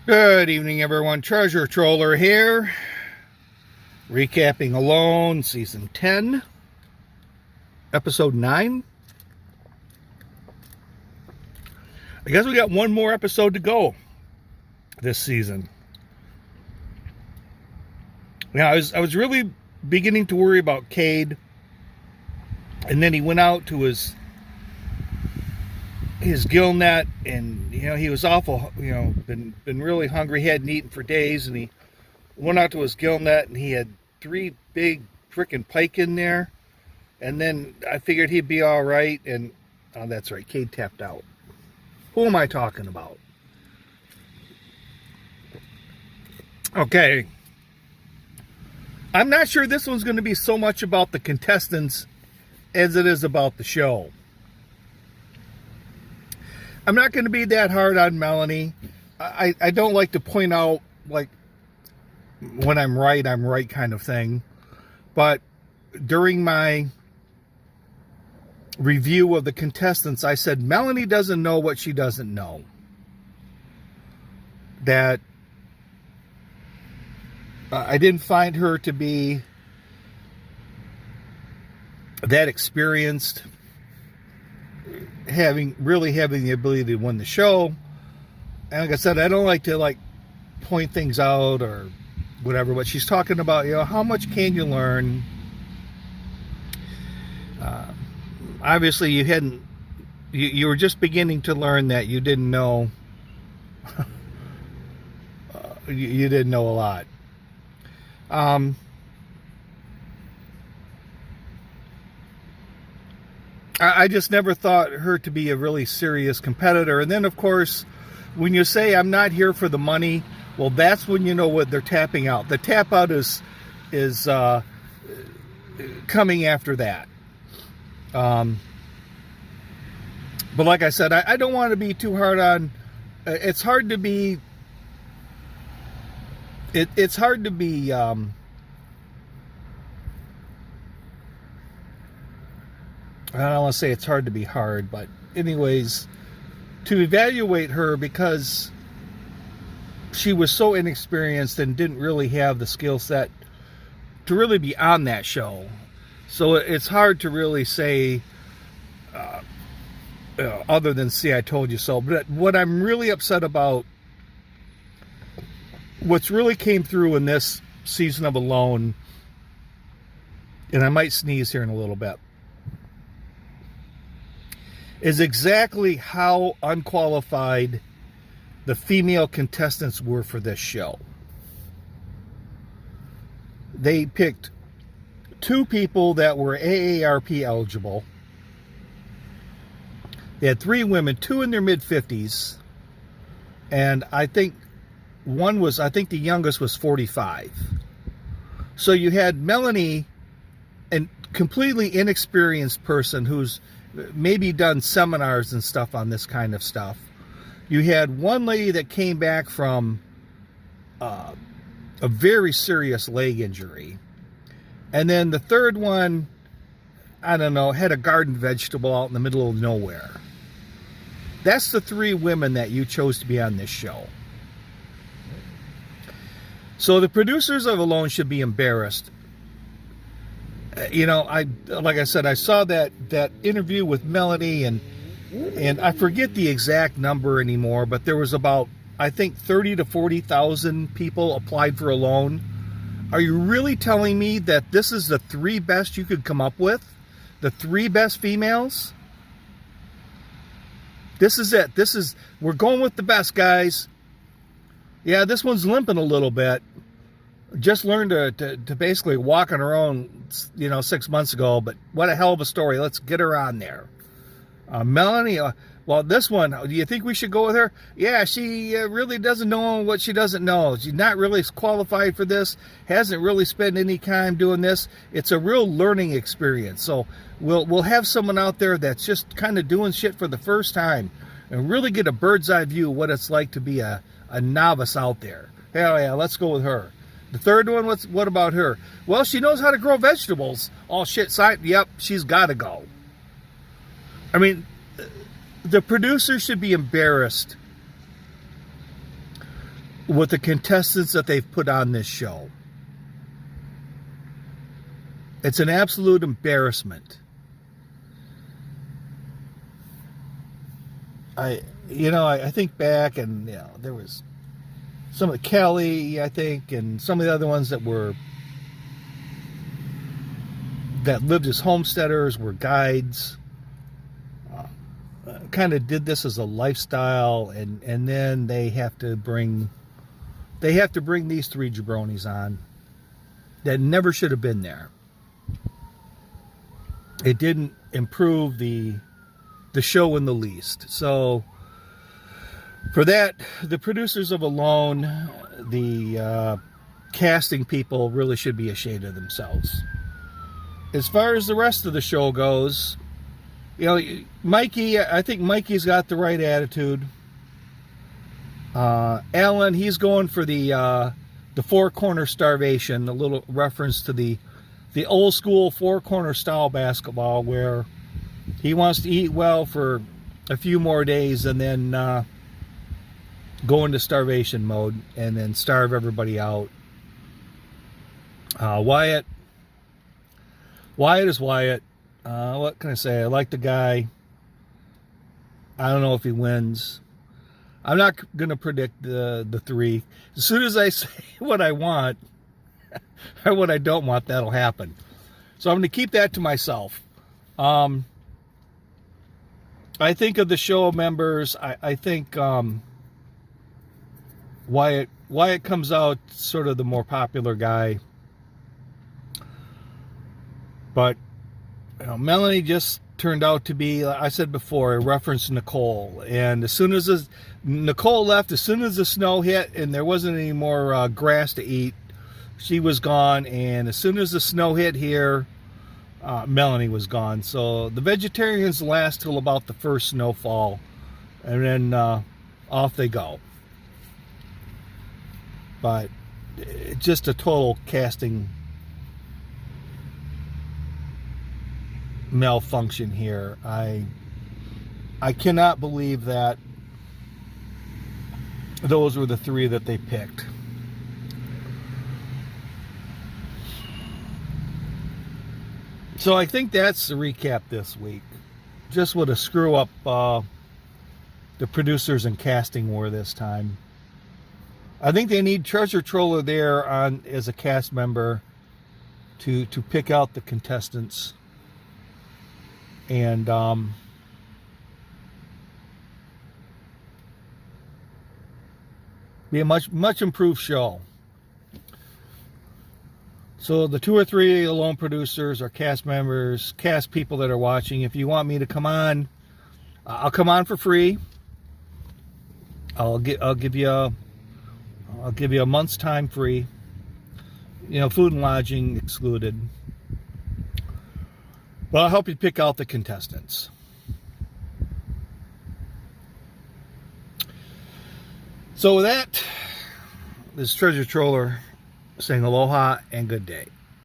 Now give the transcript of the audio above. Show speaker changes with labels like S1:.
S1: Good evening, everyone. Treasure Troller here, recapping Alone, Season 10, Episode 9. I guess we got one more episode to go this season. Now, I was really beginning to worry about Cade, and then he went out to his gill net, and he was awful. Been really hungry. He hadn't eaten for days, and he went out to his gill net, and he had 3 big frickin' pike in there. And then I figured he'd be all right, and oh, that's right, Cade tapped out. Who am I talking about? Okay, I'm not sure this one's going to be so much about the contestants as it is about the show. I'm not going to be that hard on Melanie. I don't like to point out, like, when I'm right kind of thing. But during my review of the contestants, I said Melanie doesn't know what she doesn't know. That I didn't find her to be that experienced, having the ability to win the show. And like I said, I don't like to point things out or whatever, but she's talking about, how much can you learn? Obviously you were just beginning to learn that you didn't know you didn't know a lot. I just never thought her to be a really serious competitor. And then, of course, when you say I'm not here for the money, well, that's when you know what they're tapping out. The tap out is coming after that. But like I said, I don't want to be too hard on. It's hard to be. It's hard to be. I don't want to say it's hard to be hard, but anyways, to evaluate her because she was so inexperienced and didn't really have the skill set to really be on that show. So it's hard to really say other than see I told you so. But what I'm really upset about, what's really came through in this season of Alone, and I might sneeze here in a little bit, is exactly how unqualified the female contestants were for this show. They picked 2 people that were AARP eligible. They had 3 women, 2 in their mid-50s, and I think the youngest was 45. So you had Melanie, a completely inexperienced person who's maybe done seminars and stuff on this kind of stuff. You had one lady that came back from a very serious leg injury. And then the third one, I don't know, had a garden vegetable out in the middle of nowhere. That's the 3 women that you chose to be on this show. So the producers of Alone should be embarrassed. Like I said, I saw that interview with Melanie, and I forget the exact number anymore, but there was about, I think, 30 to 40,000 people applied for Alone. Are you really telling me that this is the 3 best you could come up with? The 3 best females? This is it. We're going with the best, guys. Yeah, this one's limping a little bit. Just learned to basically walk on her own, 6 months ago. But what a hell of a story. Let's get her on there. Melanie, well, this one, do you think we should go with her? Yeah, she really doesn't know what she doesn't know. She's not really qualified for this. Hasn't really spent any time doing this. It's a real learning experience. So we'll have someone out there that's just kind of doing shit for the first time and really get a bird's eye view of what it's like to be a novice out there. Hell yeah, let's go with her. The third one, what about her? Well, she knows how to grow vegetables. All shit, yep, she's got to go. I mean, the producer should be embarrassed with the contestants that they've put on this show. It's an absolute embarrassment. I think back, and there was some of Kelly, I think, and some of the other ones that lived as homesteaders, were guides, kind of did this as a lifestyle, and then they have to bring these three jabronis on that never should have been there. It didn't improve the show in the least. So for that, the producers of Alone, the casting people, really should be ashamed of themselves. As far as the rest of the show goes, Mikey, I think Mikey's got the right attitude. Alan, he's going for the four corner starvation, a little reference to the old school four corner style basketball, where he wants to eat well for a few more days and then go into starvation mode and then starve everybody out. Wyatt is Wyatt. What can I say? I like the guy. I don't know if he wins. I'm not going to predict the three. As soon as I say what I want or what I don't want, that'll happen. So I'm going to keep that to myself. I think of the show members, I think Wyatt comes out sort of the more popular guy. But Melanie just turned out to be, I said before, a reference to Nicole. And as soon as Nicole left, as soon as the snow hit and there wasn't any more grass to eat, she was gone. And as soon as the snow hit here, Melanie was gone. So the vegetarians last till about the first snowfall, and then off they go. But just a total casting malfunction here. I cannot believe that those were the three that they picked. So I think that's the recap this week. Just what a screw up the producers and casting were this time. I think they need Treasure Troller there on as a cast member to pick out the contestants. And be a much improved show. So the 2 or 3 Alone producers or cast members, cast people that are watching, if you want me to come on, I'll come on for free. I'll give you a month's time free. Food and lodging excluded. But I'll help you pick out the contestants. So with that, this is Treasure Troller saying aloha and good day.